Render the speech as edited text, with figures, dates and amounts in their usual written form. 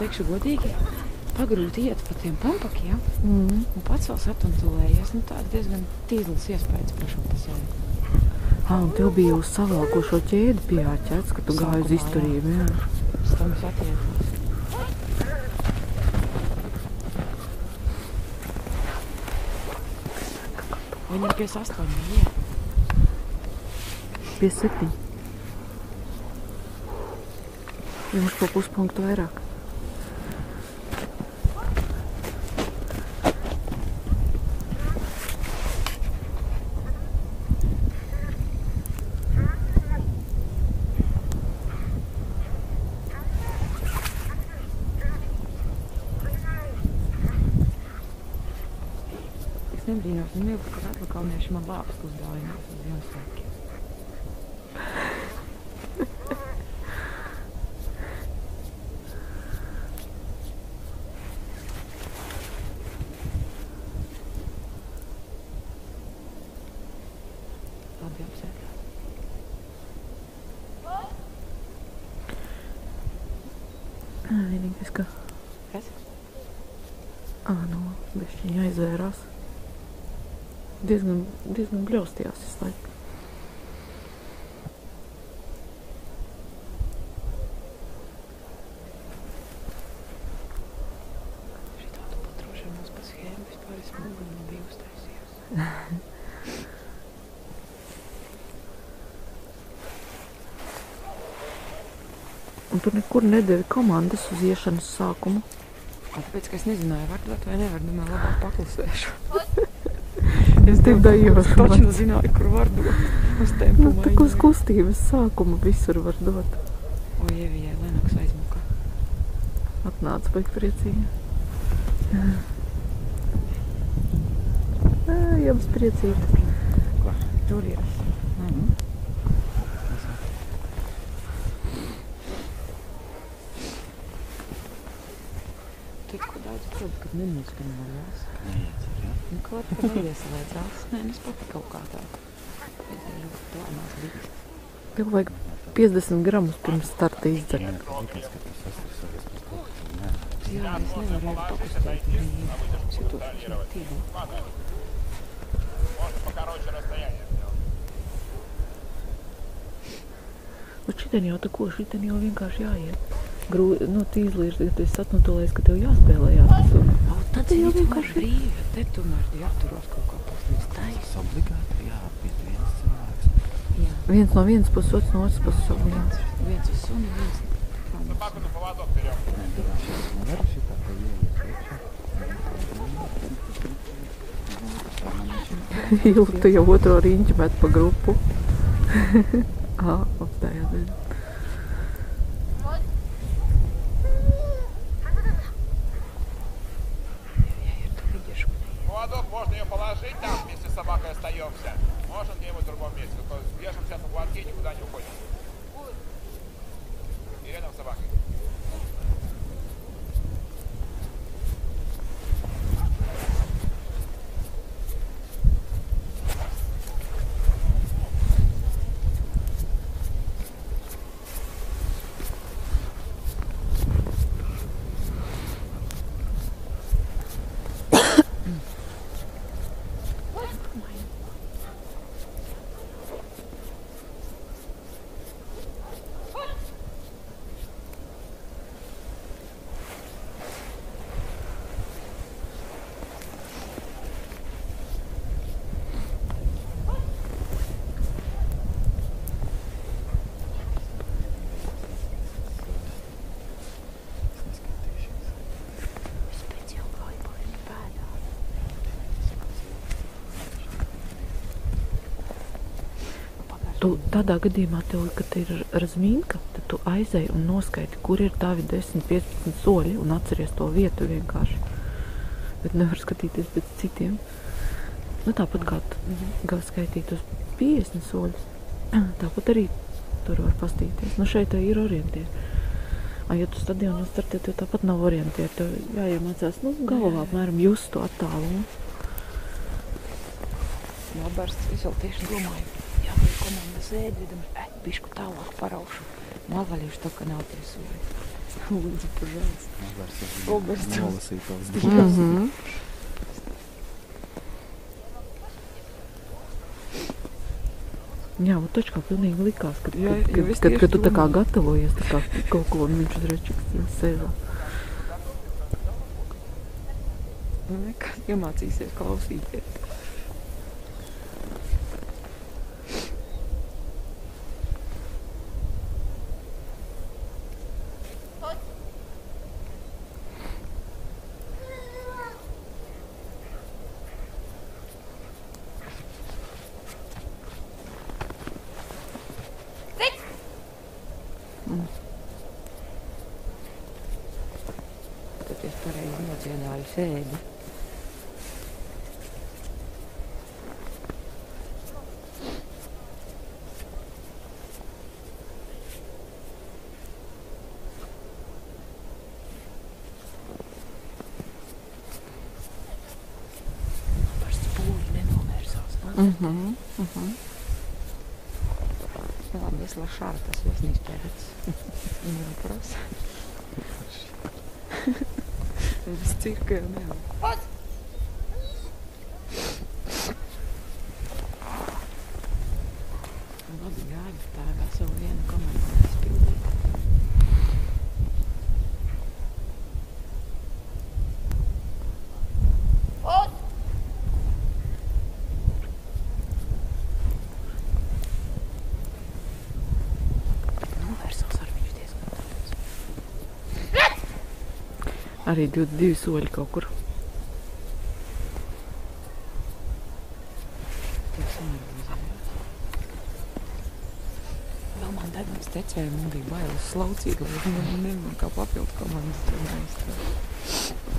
teikšu godīgi, pagrūti iet pa tiem pampakiem un pats vēl satuntulējies. Nu, tā diezgan tīzlis iespējas pašam pa sevi. Un tev bija uz savākošo ķēdi pieāķēts, ka tu gāji uz izturību, jā. Pēc tam es atvieglos. Viņam pie 8, jā. Pie 7. Jums pa puspunktu vairāk. Es nebrīnos, milku, ka atlakalnieši man lāpstu uzdāvinās uz Ziemassvētkiem. Labi apsēdās. Vienīgais, ka... Kas? Nu, bišķiņa aizvērās. Diezgan bļaustījās visu laiku. Šitādu patrošanos pa schēmu vispār es mūgam nebija uztaisījos. Un tu nekur nedevi komandas uz iešanas sākumu? Tāpēc, ka es nezināju, var dot vai nevar, domāju, labāk paklusēšu. Es tev dajošu. Es taču zināju, kur var dot uz tempu Nu, maiņu. tak uz kustības sākumu visur var dot. O, Ievijai Lenaks aizmuka. Atnāca baigi priecīgi. Jums priecīgi. Ko? Turies. Tikko daudz probu, kad nenoskanojās. Neiecir, jā? Nu, kaut kā neieslēdzās. Nē, es pati kaut kā tā. Vajadzēja ļoti plānās būt. Tev vajag 50 gramus pirms starta izdzert. Jā, likās, ka tas sastresojies par kaut ko. Nē. Jā, es nevarēju pakustēt. Es jūtos ļoti tīgu. Bet šitien jau tā ko, šitien jau vienkārši jāiet. Tīzli ir, ja tu esi satnotolējis, ka tev jāspēlējās. Tad jau vienkārši brīvi. Te tomēr jāturos kaut kā paslīst. Tas obligāti jāapīt viens cilvēks. Jā. Viens no vienas puses, otrs no otras puses obligāti. Viens uz suni, viens. Nevaru šitā te ieiet iekšā. Ilgi tu jau otro riņķi met pa grupu. Apstājās. Поводок можно ее положить там, если с собакой остаемся. Можно где-нибудь в другом месте. Только вешаем сейчас на поводке и никуда не уходим. И рядом с собакой. Tādā gadījumā tev, kad ir razmīnka, tad tu aizej un noskaiti, kur ir tavi 10-15 soļi un atceries to vietu vienkārši. Bet nevar skatīties pēc citiem. Nu, tāpat kā tu skaitīt uz 50 soļus, tāpat arī tur var pastīties. Nu, šeit ir orientieri. Ja tu stadionā startē, tev tāpat nav orientieri. Tev jāiemācās, galvā apmēram just to attālumu. Nobērsts, es vēl tieši domāju. Jābūt komandas ēdvidam, bišku tālāk paraušu. Malvaļīšu to, ka nav tie soļi. Lūdzu, pažēlis. Obersts. Nolasīja tavas divas. Jā, taču kā pilnīgi likās, kad es tu tieši tā kā domāju. gatavojies tā kā kaut ko, un viņš uzreiz čiks sēžā. Nekad iemācīsies klausīties. Tad es pareizi nodziedāju sēdi. Par spoļu nenovērsās. Labi, es lašāru tas viesnīs pērats. Viņam prasa. Es cirka jau nevar. Labi, gāļi, tā ir veselu vienu komandu izpildīt. Novērsās ar viņu diezgan daudz. Arī 22 soļi kaut kur. Tie sanervozējās. Vēl man degums tecēja, man bija bailes slaucīt, lai es nevaru kā papildu komandas tur neizstrādāt.